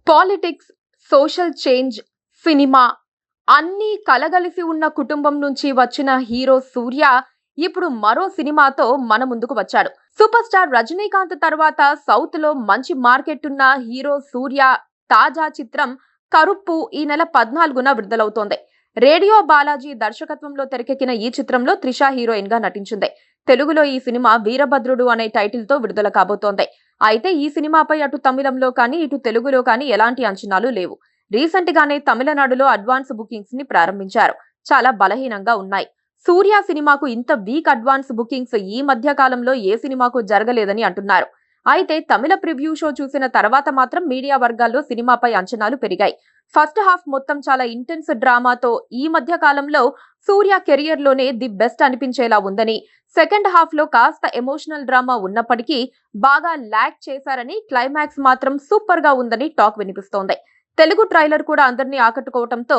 Politics, social change, cinema అన్నీ కలగలిసి ఉన్న కుటుంబం నుంచి వచ్చిన హీరో సూర్య ఇప్పుడు మరో సినిమాతో మన ముందుకు వచ్చాడు. సూపర్ స్టార్ రజనీకాంత్ తర్వాత సౌత్ లో మంచి మార్కెట్ ఉన్న హీరో సూర్య తాజా చిత్రం కరుప్పు ఈ నెల 14న విడుదలవుతోంది. రేడియో బాలాజీ దర్శకత్వంలో తెరకెక్కిన ఈ చిత్రంలో త్రిష హీరోయిన్ గా నటించింది. తెలుగులో ఈ సినిమా వీరభద్రుడు అనే టైటిల్ తో విడుదల కాబోతోంది. అయితే ఈ సినిమాపై అటు తమిళంలో కానీ ఇటు తెలుగులో కానీ ఎలాంటి అంచనాలు లేవు. రీసెంట్ గానే తమిళనాడులో అడ్వాన్స్ బుకింగ్స్ ని ప్రారంభించారు. చాలా బలహీనంగా ఉన్నాయి. సూర్య సినిమాకు ఇంత వీక్ అడ్వాన్స్ బుకింగ్స్ ఈ మధ్య కాలంలో ఏ సినిమాకు జరగలేదని అంటున్నారు. అయితే తమిళ ప్రివ్యూ షో చూసిన తర్వాత మాత్రం మీడియా వర్గాల్లో సినిమాపై అంచనాలు పెరిగాయి. ఫస్ట్ హాఫ్ మొత్తం చాలా ఇంటెన్స్ డ్రామాతో ఈ మధ్య కాలంలో సూర్య కెరియర్ లోనే ది బెస్ట్ అనిపించేలా ఉందని, సెకండ్ హాఫ్ లో కాస్త ఎమోషనల్ డ్రామా ఉన్నప్పటికీ బాగా ల్యాక్ చేశారని, క్లైమాక్స్ మాత్రం సూపర్ గా ఉందని టాక్ వినిపిస్తోంది. తెలుగు ట్రైలర్ కూడా అందరినీ ఆకట్టుకోవడంతో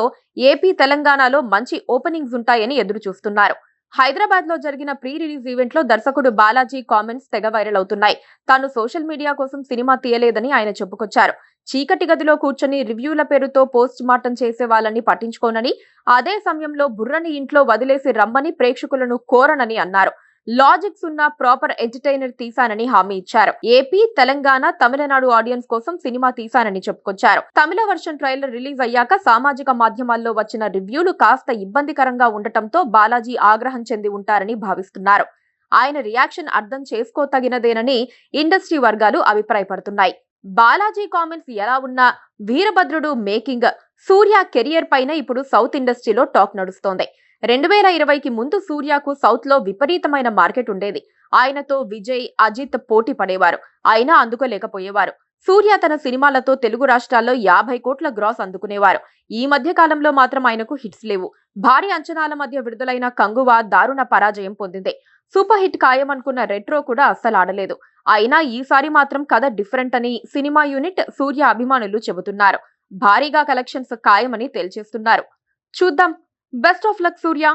ఏపీ, తెలంగాణలో మంచి ఓపెనింగ్స్ ఉంటాయని ఎదురు చూస్తున్నారు. హైదరాబాద్ లో జరిగిన ప్రీ రిలీజ్ ఈవెంట్ లో దర్శకుడు బాలాజీ కామెంట్స్ తెగ వైరల్ అవుతున్నాయి. తాను సోషల్ మీడియా కోసం సినిమా తీయలేదని ఆయన చెప్పుకొచ్చారు. చీకటి గదిలో కూర్చొని రివ్యూల పేరుతో పోస్ట్ మార్టం చేసే వాళ్ళని పట్టించుకోనని, అదే సమయంలో బుర్రని ఇంట్లో వదిలేసి రమ్మని ప్రేక్షకులను కోరనని అన్నారు. లాజిక్స్ ఉన్న ప్రాపర్ ఎంటర్టైనర్ తీశానని హామీ ఇచ్చారు. ఏపీ, తెలంగాణ, తమిళనాడు ఆడియన్స్ కోసం సినిమా తీశానని చెప్పుకొచ్చారు. తమిళ వర్షన్ ట్రైలర్ రిలీజ్ అయ్యాక సామాజిక మాధ్యమాల్లో వచ్చిన రివ్యూలు కాస్త ఇబ్బందికరంగా ఉండటంతో బాలాజీ ఆగ్రహం చెంది ఉంటారని భావిస్తున్నారు. ఆయన రియాక్షన్ అర్థం చేసుకోతగినదేనని ఇండస్ట్రీ వర్గాలు అభిప్రాయపడుతున్నాయి. బాలాజీ కామెంట్స్ ఎలా ఉన్నా వీరభద్రుడు మేకింగ్, సూర్య కెరియర్ పైన ఇప్పుడు సౌత్ ఇండస్ట్రీలో టాక్ నడుస్తోంది. 2020కి ముందు సూర్యకు సౌత్ లో విపరీతమైన మార్కెట్ ఉండేది. ఆయనతో విజయ్, అజిత్ పోటీ పడేవారు. అయినా అందుకోలేకపోయేవారు. సూర్య తన సినిమాలతో తెలుగు రాష్ట్రాల్లో 50 కోట్ల గ్రాస్ అందుకునేవారు. ఈ మధ్య కాలంలో మాత్రం ఆయనకు హిట్స్ లేవు. భారీ అంచనాల మధ్య విడుదలైన కంగువ దారుణ పరాజయం పొందింది. సూపర్ హిట్ ఖాయమనుకున్న రెట్రో కూడా అస్సలు ఆడలేదు. అయినా ఈసారి మాత్రం కథ డిఫరెంట్ అని సినిమా యూనిట్, సూర్య అభిమానులు చెబుతున్నారు. భారీగా కలెక్షన్స్ ఖాయమని తేల్చేస్తున్నారు. చూద్దాం. Best of luck Surya.